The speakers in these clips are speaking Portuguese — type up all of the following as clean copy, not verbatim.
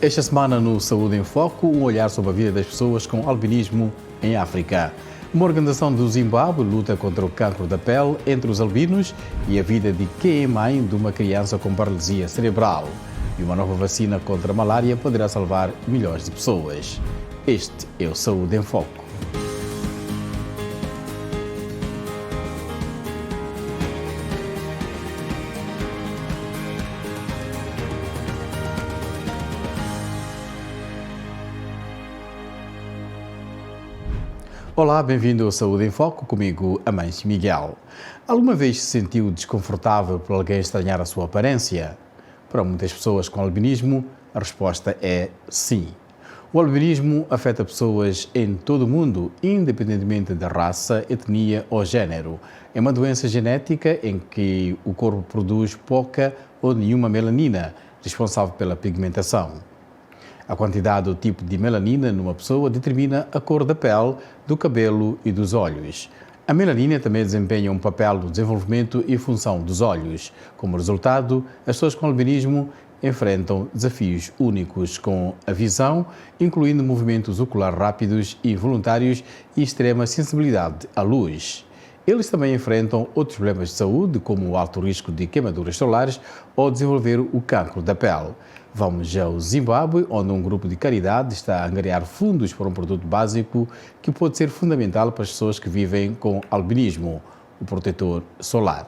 Esta semana no Saúde em Foco, um olhar sobre a vida das pessoas com albinismo em África. Uma organização do Zimbábue luta contra o cancro da pele entre os albinos e a vida de quem é mãe de uma criança com paralisia cerebral. E uma nova vacina contra a malária poderá salvar milhões de pessoas. Este é o Saúde em Foco. Olá, bem-vindo ao Saúde em Foco, comigo, Amâncio Miguel. Alguma vez se sentiu desconfortável por alguém estranhar a sua aparência? Para muitas pessoas com albinismo, a resposta é sim. O albinismo afeta pessoas em todo o mundo, independentemente da raça, etnia ou género. É uma doença genética em que o corpo produz pouca ou nenhuma melanina, responsável pela pigmentação. A quantidade ou tipo de melanina numa pessoa determina a cor da pele, do cabelo e dos olhos. A melanina também desempenha um papel no desenvolvimento e função dos olhos. Como resultado, as pessoas com albinismo enfrentam desafios únicos com a visão, incluindo movimentos oculares rápidos e involuntários e extrema sensibilidade à luz. Eles também enfrentam outros problemas de saúde, como o alto risco de queimaduras solares ou desenvolver o cancro da pele. Vamos ao Zimbábue, onde um grupo de caridade está a angariar fundos para um produto básico que pode ser fundamental para as pessoas que vivem com albinismo, o protetor solar.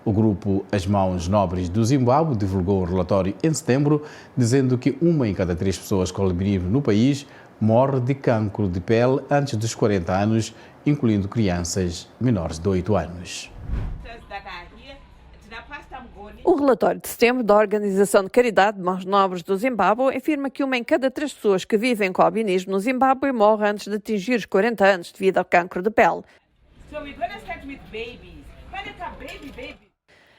O grupo As Mãos Nobres do Zimbábue divulgou um relatório em setembro, dizendo que uma em cada 3 pessoas com albinismo no país morre de cancro de pele antes dos 40 anos, incluindo crianças menores de 8 anos. O relatório de setembro da Organização de Caridade Mãos Nobres do Zimbábue afirma que uma em cada 3 pessoas que vivem com albinismo no Zimbábue morre antes de atingir os 40 anos devido ao cancro de pele.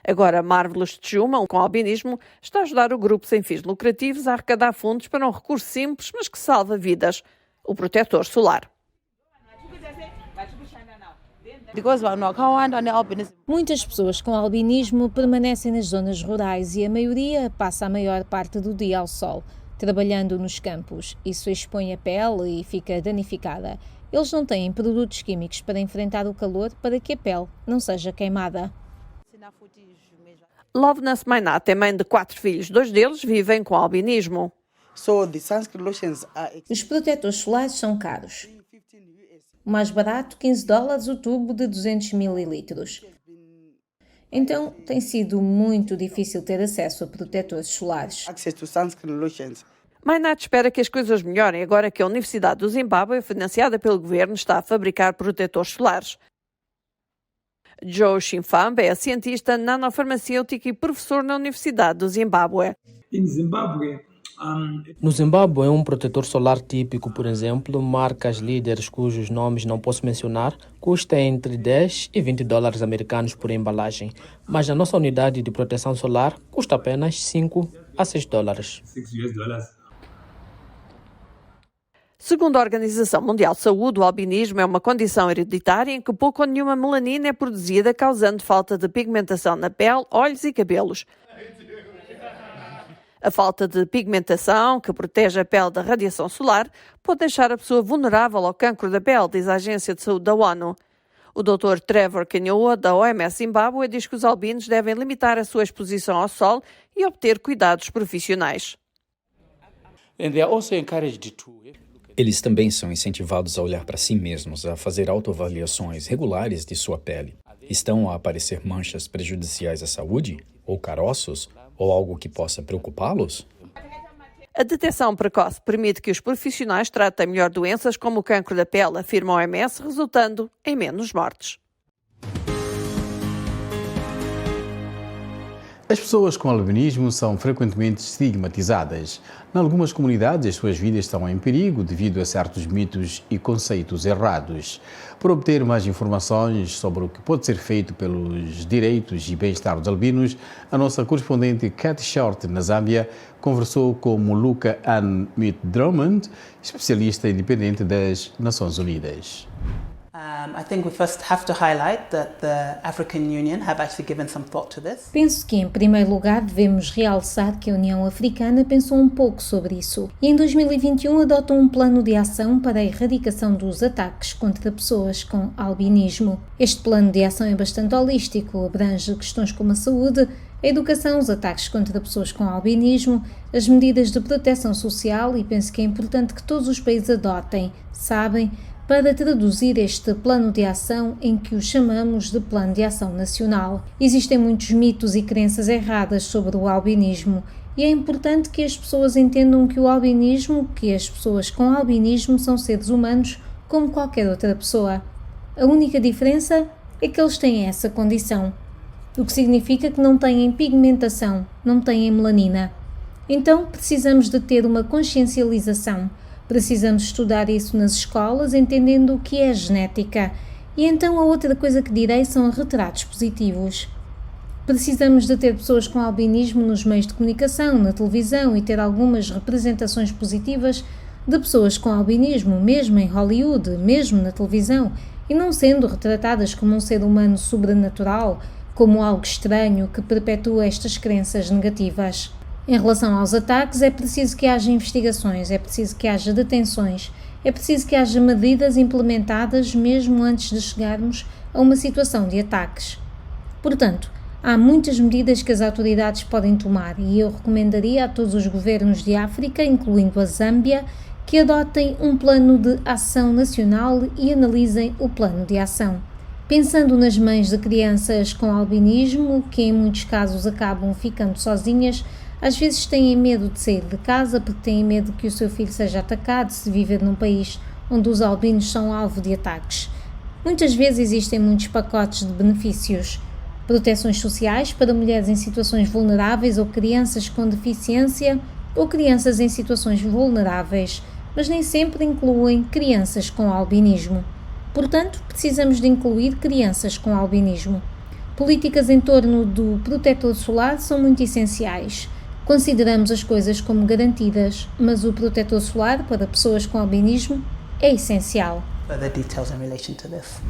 Agora, Marvelous Tchuma, com albinismo, está a ajudar o grupo sem fins lucrativos a arrecadar fundos para um recurso simples, mas que salva vidas: o protetor solar. Muitas pessoas com albinismo permanecem nas zonas rurais e a maioria passa a maior parte do dia ao sol, trabalhando nos campos. Isso expõe a pele e fica danificada. Eles não têm produtos químicos para enfrentar o calor para que a pele não seja queimada. Loveness Mainat é mãe de 4 filhos, 2 deles vivem com albinismo. Os protetores solares são caros. O mais barato, $15 o tubo de 200 ml. Então, tem sido muito difícil ter acesso a protetores solares. Mainat espera que as coisas melhorem agora que a Universidade do Zimbábue, financiada pelo governo, está a fabricar protetores solares. Joe Shimfambe é cientista nanofarmacêutico e professor na Universidade do Zimbábue. No Zimbábue, um protetor solar típico, por exemplo, marcas líderes cujos nomes não posso mencionar, custa entre 10 e $20 americanos por embalagem, mas na nossa unidade de proteção solar custa apenas 5 a $6. Segundo a Organização Mundial de Saúde, o albinismo é uma condição hereditária em que pouco ou nenhuma melanina é produzida, causando falta de pigmentação na pele, olhos e cabelos. A falta de pigmentação, que protege a pele da radiação solar, pode deixar a pessoa vulnerável ao cancro da pele, diz a Agência de Saúde da ONU. O Dr. Trevor Kanyoa, da OMS Zimbábue, diz que os albinos devem limitar a sua exposição ao sol e obter cuidados profissionais. Eles também são incentivados a olhar para si mesmos, a fazer autoavaliações regulares de sua pele. Estão a aparecer manchas prejudiciais à saúde? Ou caroços? Ou algo que possa preocupá-los? A detecção precoce permite que os profissionais tratem melhor doenças como o cancro da pele, afirma a OMS, resultando em menos mortes. As pessoas com albinismo são frequentemente estigmatizadas. Em algumas comunidades, as suas vidas estão em perigo devido a certos mitos e conceitos errados. Para obter mais informações sobre o que pode ser feito pelos direitos e bem-estar dos albinos, a nossa correspondente Cat Short, na Zâmbia, conversou com Moluka Ann Drummond, especialista independente das Nações Unidas. I think we first have to highlight that the African Union have actually given some thought to this. Penso que, em primeiro lugar, devemos realçar que a União Africana pensou um pouco sobre isso e, em 2021, adotou um plano de ação para a erradicação dos ataques contra pessoas com albinismo. Este plano de ação é bastante holístico, abrange questões como a saúde, a educação, os ataques contra pessoas com albinismo, as medidas de proteção social e penso que é importante que todos os países adotem, sabem, para traduzir este plano de ação em que o chamamos de Plano de Ação Nacional. Existem muitos mitos e crenças erradas sobre o albinismo e é importante que as pessoas entendam que que as pessoas com albinismo são seres humanos como qualquer outra pessoa. A única diferença é que eles têm essa condição, o que significa que não têm pigmentação, não têm melanina. Então precisamos de ter uma consciencialização. Precisamos estudar isso nas escolas, entendendo o que é genética. E então a outra coisa que direi são retratos positivos. Precisamos de ter pessoas com albinismo nos meios de comunicação, na televisão e ter algumas representações positivas de pessoas com albinismo, mesmo em Hollywood, mesmo na televisão, e não sendo retratadas como um ser humano sobrenatural, como algo estranho que perpetua estas crenças negativas. Em relação aos ataques, é preciso que haja investigações, é preciso que haja detenções, é preciso que haja medidas implementadas mesmo antes de chegarmos a uma situação de ataques. Portanto, há muitas medidas que as autoridades podem tomar e eu recomendaria a todos os governos de África, incluindo a Zâmbia, que adotem um plano de ação nacional e analisem o plano de ação. Pensando nas mães de crianças com albinismo, que em muitos casos acabam ficando sozinhas, às vezes têm medo de sair de casa porque têm medo que o seu filho seja atacado se viver num país onde os albinos são alvo de ataques. Muitas vezes existem muitos pacotes de benefícios, proteções sociais para mulheres em situações vulneráveis ou crianças com deficiência ou crianças em situações vulneráveis, mas nem sempre incluem crianças com albinismo. Portanto, precisamos de incluir crianças com albinismo. Políticas em torno do protetor solar são muito essenciais. Consideramos as coisas como garantidas, mas o protetor solar para pessoas com albinismo é essencial. Further details in relation to this.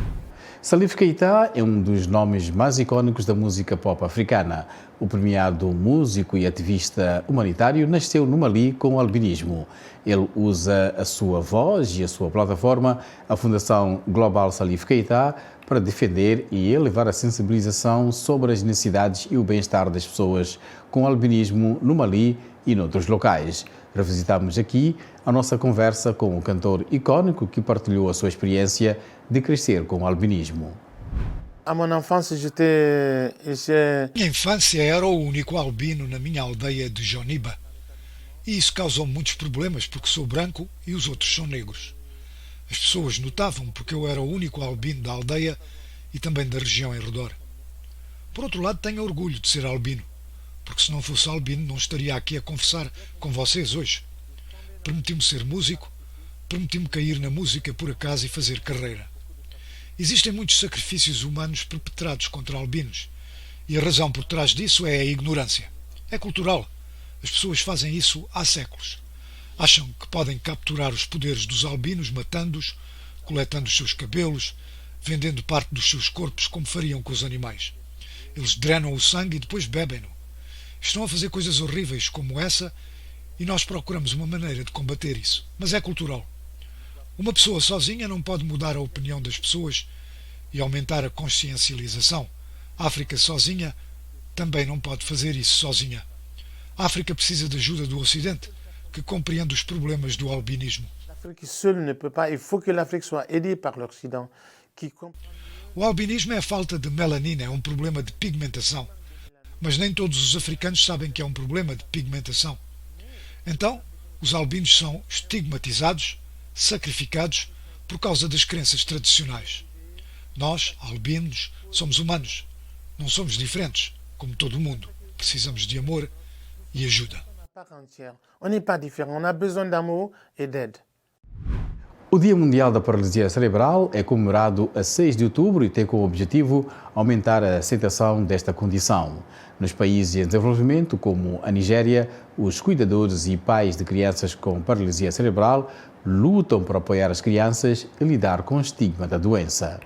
Salif Keita é um dos nomes mais icónicos da música pop africana. O premiado músico e ativista humanitário nasceu no Mali com albinismo. Ele usa a sua voz e a sua plataforma, a Fundação Global Salif Keita, para defender e elevar a sensibilização sobre as necessidades e o bem-estar das pessoas com albinismo no Mali e noutros locais. Revisitamos aqui a nossa conversa com o cantor icónico que partilhou a sua experiência de crescer com albinismo. Minha infância era o único albino na minha aldeia de Joniba. E isso causou muitos problemas porque sou branco e os outros são negros. As pessoas notavam porque eu era o único albino da aldeia e também da região em redor. Por outro lado, tenho orgulho de ser albino, porque se não fosse albino não estaria aqui a conversar com vocês hoje. Permiti-me ser músico, permiti-me cair na música por acaso e fazer carreira. Existem muitos sacrifícios humanos perpetrados contra albinos e a razão por trás disso é a ignorância. É cultural. As pessoas fazem isso há séculos. Acham que podem capturar os poderes dos albinos matando-os, coletando os seus cabelos, vendendo parte dos seus corpos como fariam com os animais. Eles drenam o sangue e depois bebem-no. Estão a fazer coisas horríveis como essa e nós procuramos uma maneira de combater isso. Mas é cultural. Uma pessoa sozinha não pode mudar a opinião das pessoas e aumentar a consciencialização. A África sozinha também não pode fazer isso sozinha. A África precisa de ajuda do Ocidente, que compreende os problemas do albinismo. O albinismo é a falta de melanina, é um problema de pigmentação. Mas nem todos os africanos sabem que é um problema de pigmentação. Então, os albinos são estigmatizados, sacrificados por causa das crenças tradicionais. Nós, albinos, somos humanos. Não somos diferentes, como todo mundo. Precisamos de amor e ajuda. O Dia Mundial da Paralisia Cerebral é comemorado a 6 de outubro e tem como objetivo aumentar a aceitação desta condição. Nos países em desenvolvimento, como a Nigéria, os cuidadores e pais de crianças com paralisia cerebral lutam por apoiar as crianças e lidar com o estigma da doença.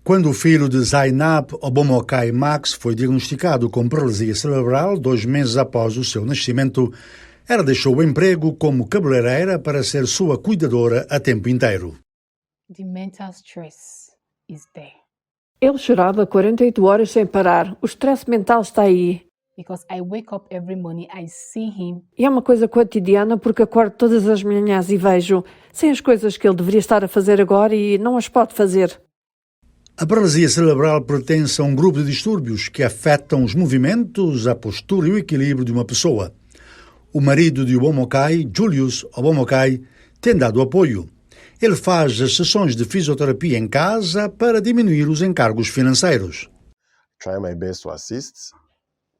Quando o filho de Zainab Obomokai Max foi diagnosticado com paralisia cerebral 2 meses após o seu nascimento, ela deixou o emprego como cabeleireira para ser sua cuidadora a tempo inteiro. The mental stress is there. Ele chorava 48 horas sem parar. O stress mental está aí. Because I wake up every morning, I see him. E é uma coisa cotidiana porque acordo todas as manhãs e vejo sem as coisas que ele deveria estar a fazer agora e não as pode fazer. A paralisia cerebral pertence a um grupo de distúrbios que afetam os movimentos, a postura e o equilíbrio de uma pessoa. O marido de Obomokai, Julius Obomokai, tem dado apoio. Ele faz as sessões de fisioterapia em casa para diminuir os encargos financeiros. Try my best to assist,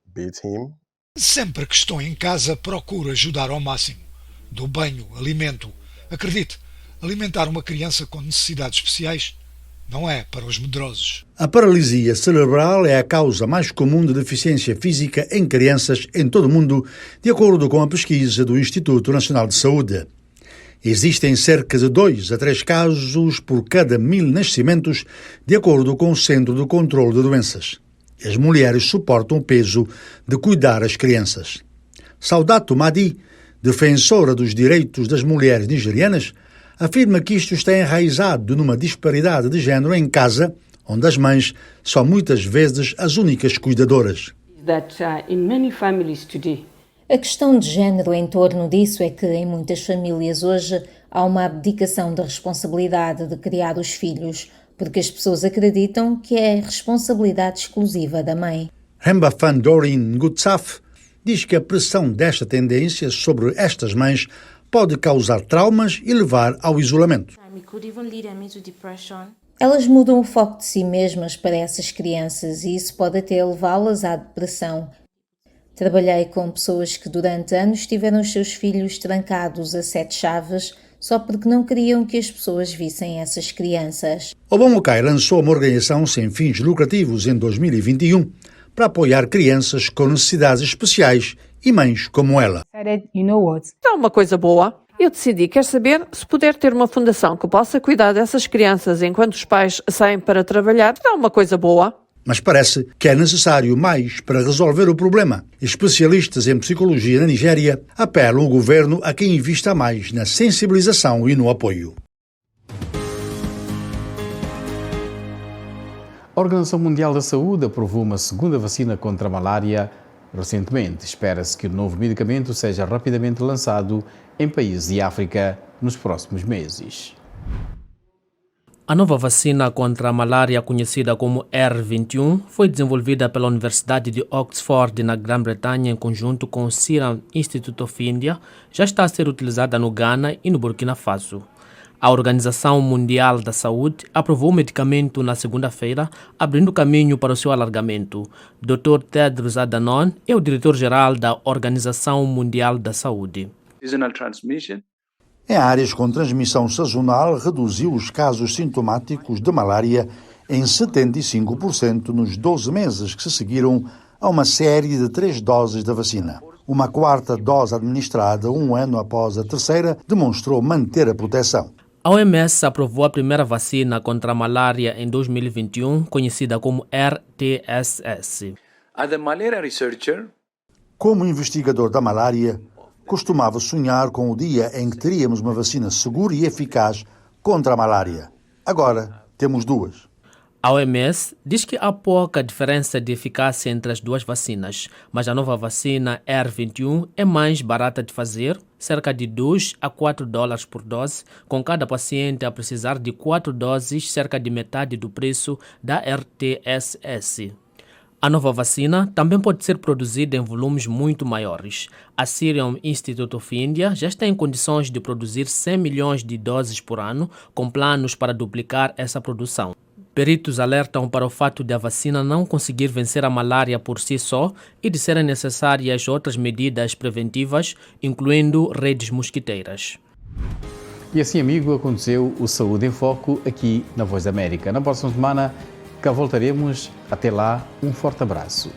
beat him. Sempre que estou em casa, procuro ajudar ao máximo. Dou banho, alimento. Acredite, alimentar uma criança com necessidades especiais não é para os medrosos. A paralisia cerebral é a causa mais comum de deficiência física em crianças em todo o mundo, de acordo com a pesquisa do Instituto Nacional de Saúde. Existem cerca de 2 a 3 casos por cada 1000 nascimentos, de acordo com o Centro de Controlo de Doenças. As mulheres suportam o peso de cuidar as crianças. Saudatu Madi, defensora dos direitos das mulheres nigerianas, afirma que isto está enraizado numa disparidade de género em casa, onde as mães são muitas vezes as únicas cuidadoras. A questão de género em torno disso é que, em muitas famílias hoje, há uma abdicação da responsabilidade de criar os filhos, porque as pessoas acreditam que é responsabilidade exclusiva da mãe. Rembafan Dorin Gutsaf diz que a pressão desta tendência sobre estas mães pode causar traumas e levar ao isolamento. Elas mudam o foco de si mesmas para essas crianças e isso pode até levá-las à depressão. Trabalhei com pessoas que durante anos tiveram os seus filhos trancados a 7 chaves só porque não queriam que as pessoas vissem essas crianças. Obomokai lançou uma organização sem fins lucrativos em 2021 para apoiar crianças com necessidades especiais e mães como ela. É uma coisa boa. Eu decidi, quer saber, se puder ter uma fundação que possa cuidar dessas crianças enquanto os pais saem para trabalhar, é uma coisa boa. Mas parece que é necessário mais para resolver o problema. Especialistas em psicologia na Nigéria apelam ao governo a que invista mais na sensibilização e no apoio. A Organização Mundial da Saúde aprovou uma segunda vacina contra a malária recentemente. Espera-se que o novo medicamento seja rapidamente lançado em países de África nos próximos meses. A nova vacina contra a malária, conhecida como R21, foi desenvolvida pela Universidade de Oxford, na Grã-Bretanha, em conjunto com o Serum Institute of India, já está a ser utilizada no Ghana e no Burkina Faso. A Organização Mundial da Saúde aprovou o medicamento na segunda-feira, abrindo caminho para o seu alargamento. Dr. Tedros Adhanom é o diretor-geral da Organização Mundial da Saúde. Em áreas com transmissão sazonal, reduziu os casos sintomáticos de malária em 75% nos 12 meses que se seguiram a uma série de 3 doses da vacina. Uma 4ª dose administrada 1 ano após a 3ª demonstrou manter a proteção. A OMS aprovou a primeira vacina contra a malária em 2021, conhecida como RTSS. Como investigador da malária, costumava sonhar com o dia em que teríamos uma vacina segura e eficaz contra a malária. Agora temos 2. A OMS diz que há pouca diferença de eficácia entre as 2 vacinas, mas a nova vacina R21 é mais barata de fazer, cerca de $2 a $4 por dose, com cada paciente a precisar de 4 doses, cerca de metade do preço da RTSS. A nova vacina também pode ser produzida em volumes muito maiores. A Serum Institute of India já está em condições de produzir 100 milhões de doses por ano, com planos para duplicar essa produção. Peritos alertam para o fato de a vacina não conseguir vencer a malária por si só e de serem necessárias outras medidas preventivas, incluindo redes mosquiteiras. E assim, amigo, aconteceu o Saúde em Foco aqui na Voz da América. Na próxima semana cá voltaremos. Até lá, um forte abraço.